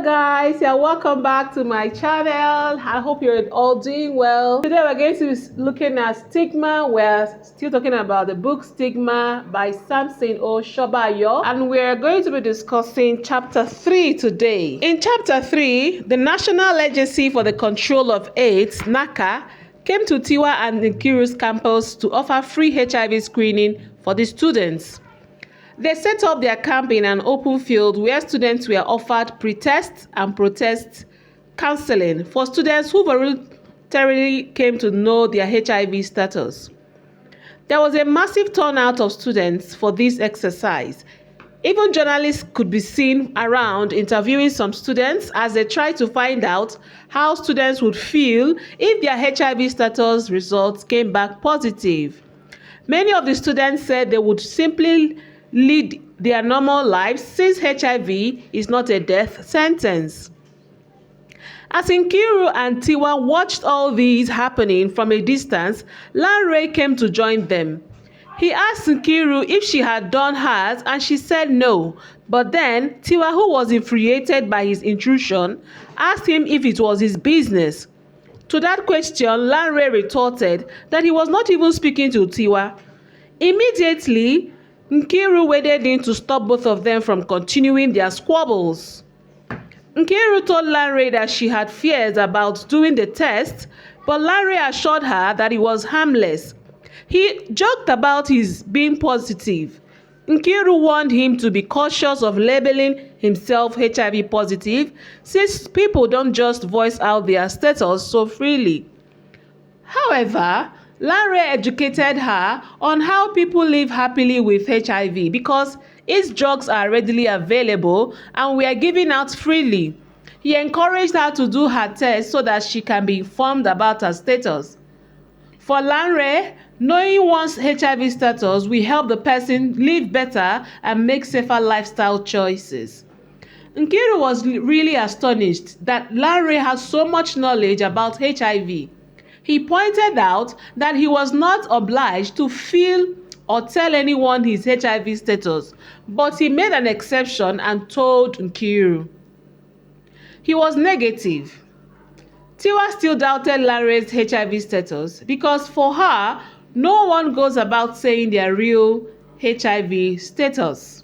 Hello guys, you're welcome back to my channel. I hope you're all doing well. Today we're going to be looking at Stigma. We're still talking about the book Stigma by Samson or Shobayo, and we're going to be discussing chapter 3 today. In chapter 3, the National Agency for the Control of AIDS, NACA, came to Tiwa and Nkiru's campus to offer free HIV screening for the students. They set up their camp in an open field where students were offered pre-test and protest counseling for students who voluntarily came to know their HIV status. There was a massive turnout of students for this exercise. Even journalists could be seen around interviewing some students as they tried to find out how students would feel if their HIV status results came back positive. Many of the students said they would simply lead their normal lives since HIV is not a death sentence. As Nkiru and Tiwa watched all these happening from a distance, Lanre came to join them. He asked Nkiru if she had done hers and she said no, but then Tiwa, who was infuriated by his intrusion, asked him if it was his business. To that question, Lanre retorted that he was not even speaking to Tiwa. Immediately, Nkiru waded in to stop both of them from continuing their squabbles. Nkiru told Lanre that she had fears about doing the test, but Lanre assured her that it was harmless. He joked about his being positive. Nkiru warned him to be cautious of labeling himself HIV positive, since people don't just voice out their status so freely. However, Lanre educated her on how people live happily with HIV because its drugs are readily available and were given out freely. He encouraged her to do her test so that she can be informed about her status. For Lanre, knowing one's HIV status will help the person live better and make safer lifestyle choices. Nkiru was really astonished that Lanre had so much knowledge about HIV. He pointed out that he was not obliged to feel or tell anyone his HIV status, but he made an exception and told Nkiru. He was negative. Tiwa still doubted Lanre's HIV status because for her, no one goes about saying their real HIV status.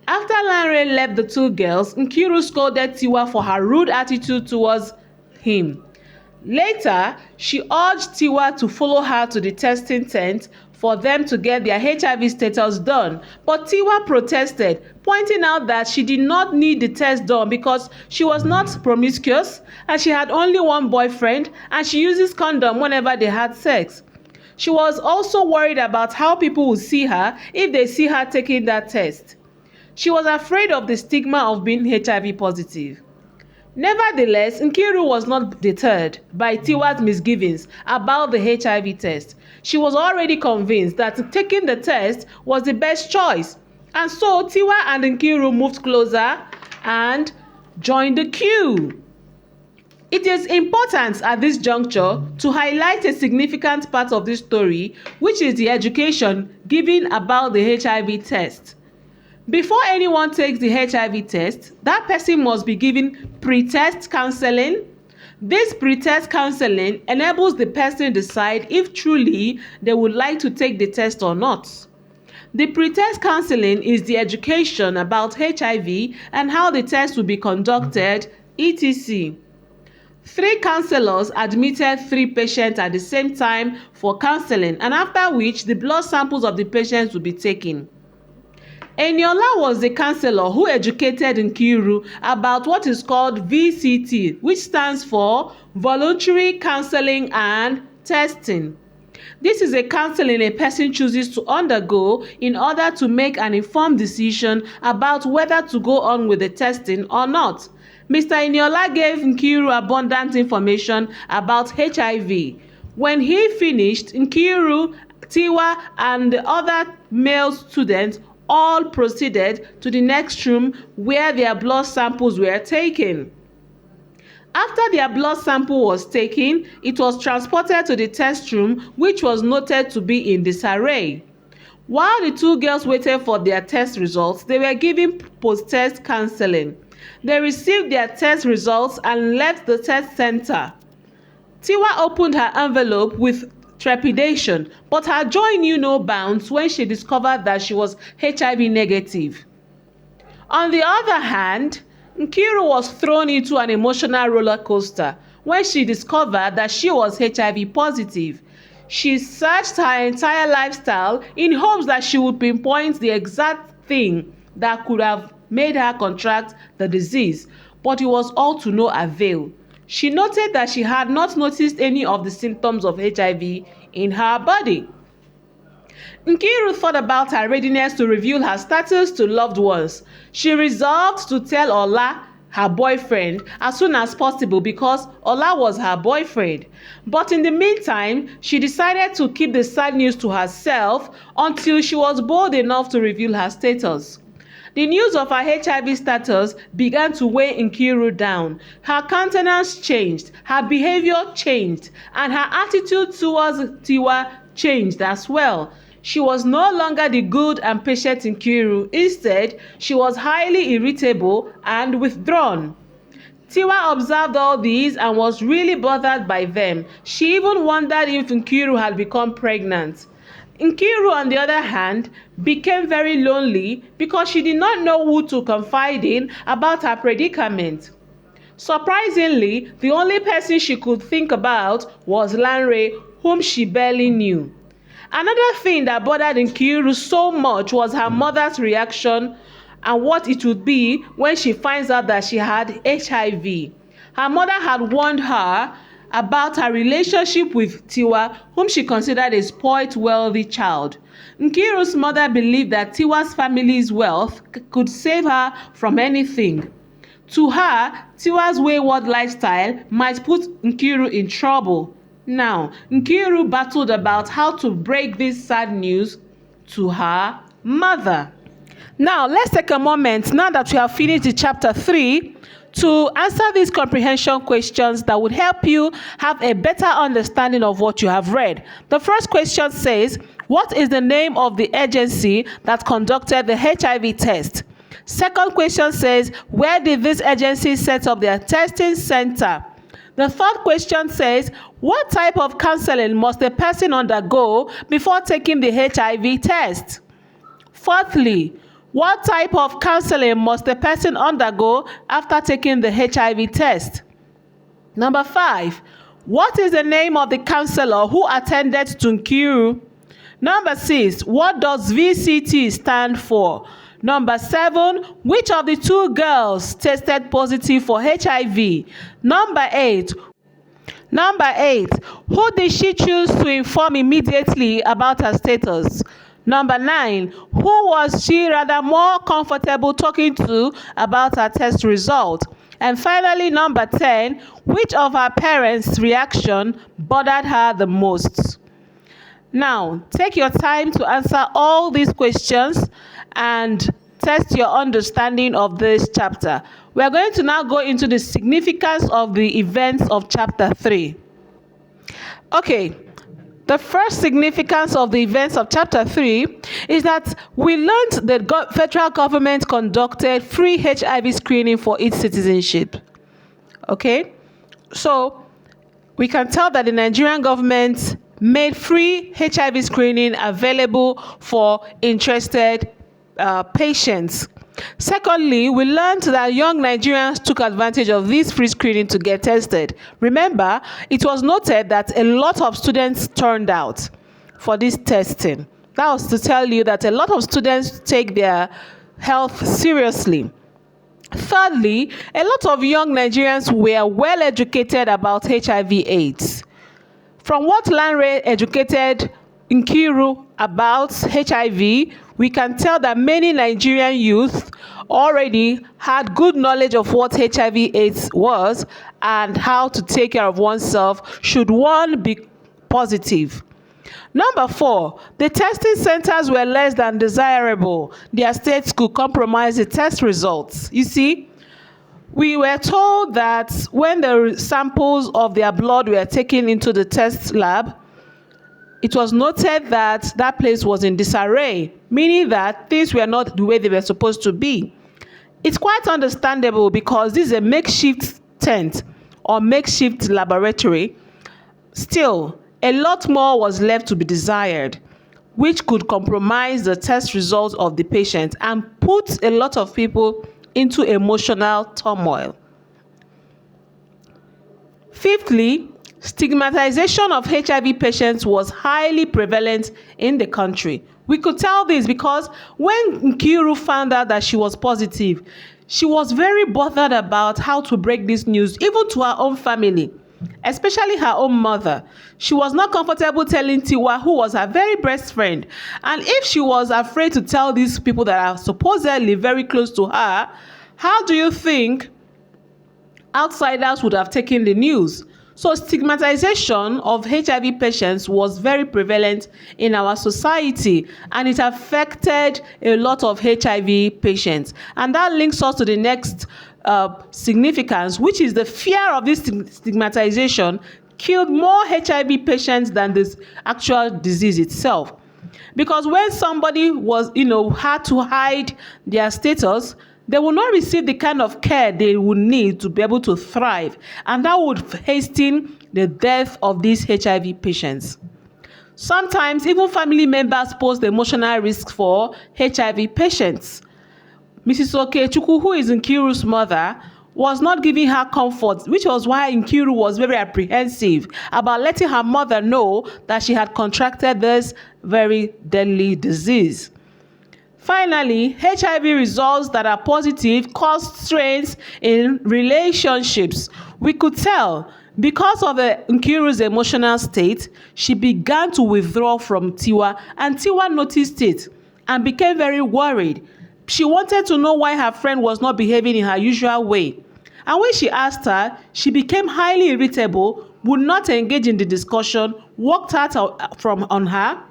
After Lanre left the two girls, Nkiru scolded Tiwa for her rude attitude towards him. Later, she urged Tiwa to follow her to the testing tent for them to get their HIV status done, but Tiwa protested, pointing out that she did not need the test done because she was not promiscuous and she had only one boyfriend and she uses condom whenever they had sex. She was also worried about how people would see her if they see her taking that test. She was afraid of the stigma of being HIV positive. Nevertheless, Nkiru was not deterred by Tiwa's misgivings about the HIV test. She was already convinced that taking the test was the best choice. And so Tiwa and Nkiru moved closer and joined the queue. It is important at this juncture to highlight a significant part of this story, which is the education given about the HIV test. Before anyone takes the HIV test, that person must be given pre-test counseling. This pre-test counseling enables the person to decide if truly they would like to take the test or not. The pre-test counseling is the education about HIV and how the test will be conducted, etc. 3 counselors admitted 3 patients at the same time for counseling, and after which the blood samples of the patients will be taken. Eniola was the counselor who educated Nkiru about what is called VCT, which stands for Voluntary Counseling and Testing. This is a counseling a person chooses to undergo in order to make an informed decision about whether to go on with the testing or not. Mr. Eniola gave Nkiru abundant information about HIV. When he finished, Nkiru, Tiwa, and the other male students all proceeded to the next room where their blood samples were taken. After their blood sample was taken, it was transported to the test room, which was noted to be in disarray. While the two girls waited for their test results, they were given post-test counseling. They received their test results and left the test center. Tiwa opened her envelope with trepidation, but her joy knew no bounds when she discovered that she was HIV negative. On the other hand, Nkiru was thrown into an emotional roller coaster when she discovered that she was HIV positive. She searched her entire lifestyle in hopes that she would pinpoint the exact thing that could have made her contract the disease, but it was all to no avail. She noted that she had not noticed any of the symptoms of HIV in her body. Nkiru thought about her readiness to reveal her status to loved ones. She resolved to tell Ola, her boyfriend, as soon as possible because Ola was her boyfriend. But in the meantime, she decided to keep the sad news to herself until she was bold enough to reveal her status. The news of her HIV status began to weigh Nkiru down. Her countenance changed, her behavior changed, and her attitude towards Tiwa changed as well. She was no longer the good and patient Nkiru. Instead, she was highly irritable and withdrawn. Tiwa observed all these and was really bothered by them. She even wondered if Nkiru had become pregnant. Nkiru, on the other hand, became very lonely because she did not know who to confide in about her predicament. Surprisingly, the only person she could think about was Lanre, whom she barely knew. Another thing that bothered Nkiru so much was her mother's reaction and what it would be when she finds out that she had HIV. Her mother had warned her about her relationship with Tiwa, whom she considered a spoilt, wealthy child. Nkiru's mother believed that Tiwa's family's wealth could save her from anything. To her, Tiwa's wayward lifestyle might put Nkiru in trouble. Now, Nkiru battled about how to break this sad news to her mother. Now, let's take a moment, now that we have finished the chapter 3, to answer these comprehension questions that would help you have a better understanding of what you have read. The first question says, what is the name of the agency that conducted the HIV test? Second question says, where did this agency set up their testing center? The third question says, what type of counseling must a person undergo before taking the HIV test? Fourthly, what type of counseling must a person undergo after taking the HIV test? Number 5, what is the name of the counselor who attended to Nkiru? Number 6, what does VCT stand for? Number 7, which of the two girls tested positive for HIV? Number 8, who did she choose to inform immediately about her status? Number 9, who was she rather more comfortable talking to about her test result? And finally, number 10, which of her parents' reaction bothered her the most? Now, take your time to answer all these questions and test your understanding of this chapter. We are going to now go into the significance of the events of chapter 3. Okay, the first significance of the events of chapter 3 is that we learned that the federal government conducted free HIV screening for its citizenship. Okay, so we can tell that the Nigerian government made free HIV screening available for interested patients. Secondly, we learned that young Nigerians took advantage of this free screening to get tested. Remember, it was noted that a lot of students turned out for this testing. That was to tell you that a lot of students take their health seriously. Thirdly, a lot of young Nigerians were well educated about HIV/AIDS. From what Lanre educated Nkiru about HIV, we can tell that many Nigerian youth already had good knowledge of what HIV/AIDS was and how to take care of oneself should one be positive. Number 4, the testing centers were less than desirable. Their states could compromise the test results. You see, we were told that when the samples of their blood were taken into the test lab, it was noted that that place was in disarray, meaning that things were not the way they were supposed to be. It's quite understandable because this is a makeshift tent or makeshift laboratory. Still, a lot more was left to be desired, which could compromise the test results of the patient and put a lot of people into emotional turmoil. Fifthly, stigmatization of HIV patients was highly prevalent in the country. We could tell this because when Nkiru found out that she was positive, she was very bothered about how to break this news, even to her own family, especially her own mother. She was not comfortable telling Tiwa, who was her very best friend. And if she was afraid to tell these people that are supposedly very close to her, how do you think outsiders would have taken the news? So stigmatization of HIV patients was very prevalent in our society, and it affected a lot of HIV patients. And that links us to the next significance, which is the fear of this stigmatization killed more HIV patients than this actual disease itself. Because when somebody was, had to hide their status, they will not receive the kind of care they would need to be able to thrive. And that would hasten the death of these HIV patients. Sometimes even family members pose the emotional risk for HIV patients. Mrs. Okechukwu, who is Nkiru's mother, was not giving her comfort, which was why Nkiru was very apprehensive about letting her mother know that she had contracted this very deadly disease. Finally, HIV results that are positive cause strains in relationships. We could tell because of Nkiru's emotional state, she began to withdraw from Tiwa, and Tiwa noticed it and became very worried. She wanted to know why her friend was not behaving in her usual way. And when she asked her, she became highly irritable, would not engage in the discussion, walked out on her,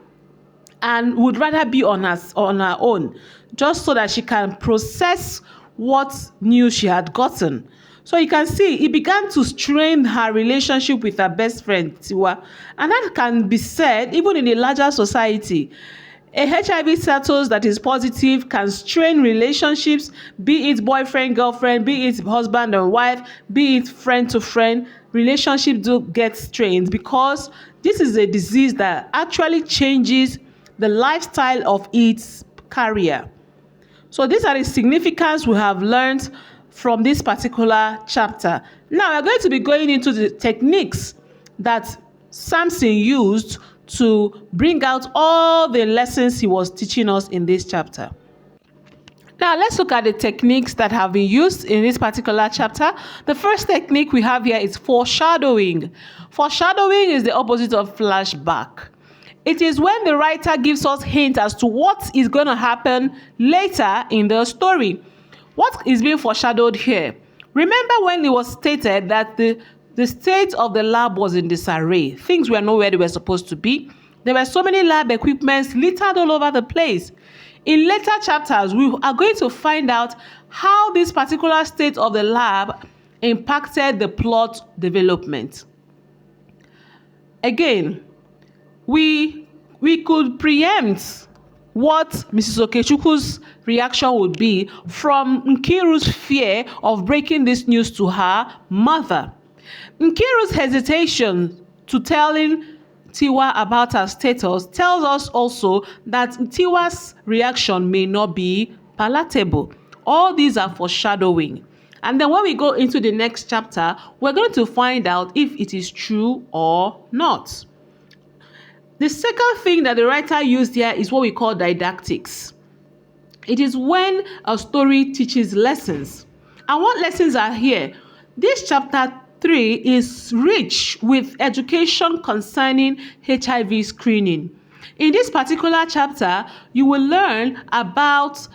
and would rather be on her own, just so that she can process what news she had gotten. So you can see it began to strain her relationship with her best friend, Tiwa. And that can be said even in a larger society. A HIV status that is positive can strain relationships, be it boyfriend, girlfriend, be it husband and wife, be it friend to friend. Relationships do get strained because this is a disease that actually changes the lifestyle of its carrier. So these are the significance we have learned from this particular chapter. Now we're going to be going into the techniques that Samson used to bring out all the lessons he was teaching us in this chapter. Now let's look at the techniques that have been used in this particular chapter. The first technique we have here is foreshadowing. Foreshadowing is the opposite of flashback. It is when the writer gives us hints as to what is going to happen later in the story. What is being foreshadowed here? Remember when it was stated that the state of the lab was in disarray. Things were not where they were supposed to be. There were so many lab equipments littered all over the place. In later chapters, we are going to find out how this particular state of the lab impacted the plot development. Again, we could preempt what Mrs. Okechukwu's reaction would be from Nkiru's fear of breaking this news to her mother. Nkiru's hesitation to telling Tiwa about her status tells us also that Tiwa's reaction may not be palatable. All these are foreshadowing. And then when we go into the next chapter, we're going to find out if it is true or not. The second thing that the writer used here is what we call didactics. It is when a story teaches lessons. And what lessons are here? This chapter 3 is rich with education concerning HIV screening. In this particular chapter, you will learn about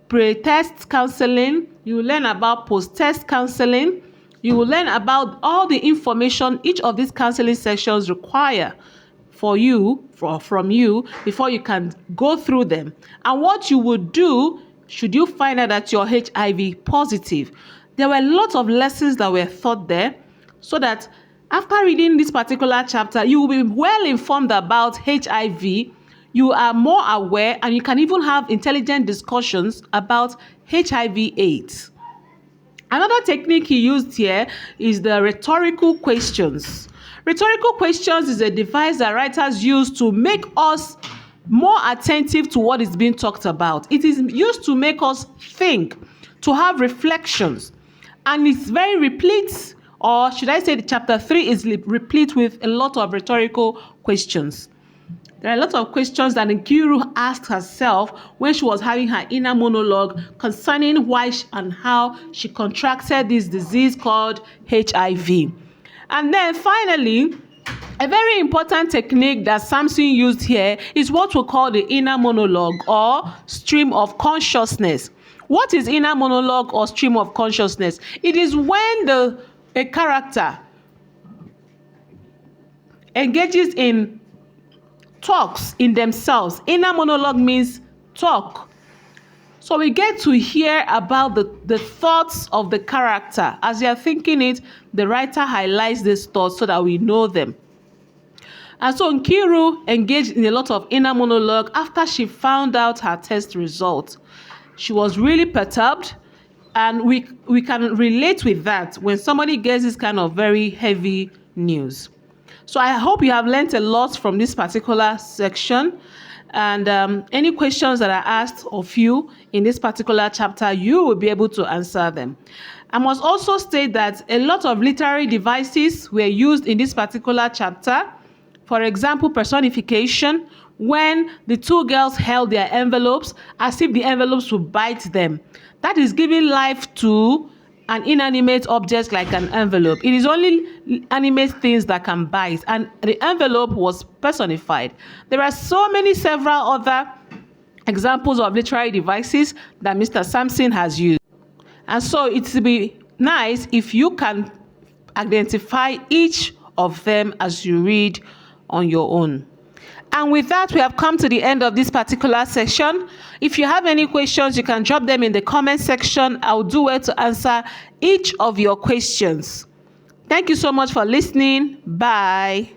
pre-test counseling, you will learn about post-test counseling, you will learn about all the information each of these counseling sections require from you before you can go through them, and what you would do should you find out that you're HIV positive. There were a lot of lessons that were taught there, so that after reading this particular chapter, you will be well informed about HIV. you are more aware and you can even have intelligent discussions about HIV/AIDS. Another technique he used here is the rhetorical questions. Rhetorical questions is a device that writers use to make us more attentive to what is being talked about. It is used to make us think, to have reflections, and it's very replete, or should I say chapter 3 is replete with a lot of rhetorical questions. There are a lot of questions that Nkiru asked herself when she was having her inner monologue concerning why and how she contracted this disease called HIV. And then finally, a very important technique that Samson used here is what we call the inner monologue or stream of consciousness. What is inner monologue or stream of consciousness? It is when a character engages in talks in themselves. Inner monologue means talk. So we get to hear about the thoughts of the character. As they are thinking it, the writer highlights these thoughts so that we know them. And so Nkiru engaged in a lot of inner monologue after she found out her test result. She was really perturbed, and we can relate with that when somebody gets this kind of very heavy news. So I hope you have learned a lot from this particular section, and any questions that I asked of you in this particular chapter, you will be able to answer them. I must also state that a lot of literary devices were used in this particular chapter. For example, personification, when the two girls held their envelopes as if the envelopes would bite them. That is giving life to an inanimate object like an envelope. It is only animate things that can bite, and the envelope was personified. There are several other examples of literary devices that Mr. Samson has used. And so it would be nice if you can identify each of them as you read on your own. And with that, we have come to the end of this particular session. If you have any questions, you can drop them in the comment section. I'll do well to answer each of your questions. Thank you so much for listening. Bye.